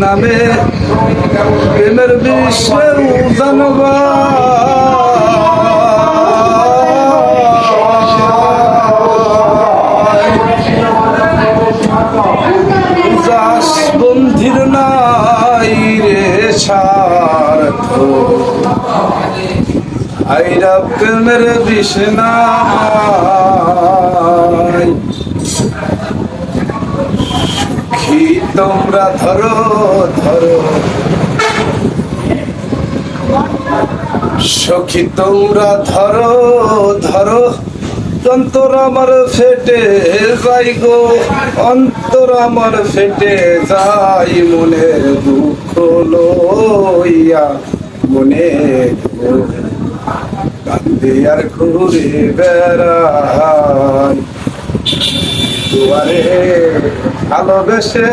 নামে প্রেমের বিশ্বে জানবা যাস বন্ধির নাই রে স্বার্থ আইরা প্রেমের বিশ্বে নাই কি তোমরা ধরো ধরো সখী তোমরা ধরো ধরো অন্তর আমার ফেটে যাই গো অন্তর আমার ফেটে যাই মনের দুঃখ লইয়া মনে কান্দে আর ঘুরে বেড়াই দুয়ারে ভালোবেসে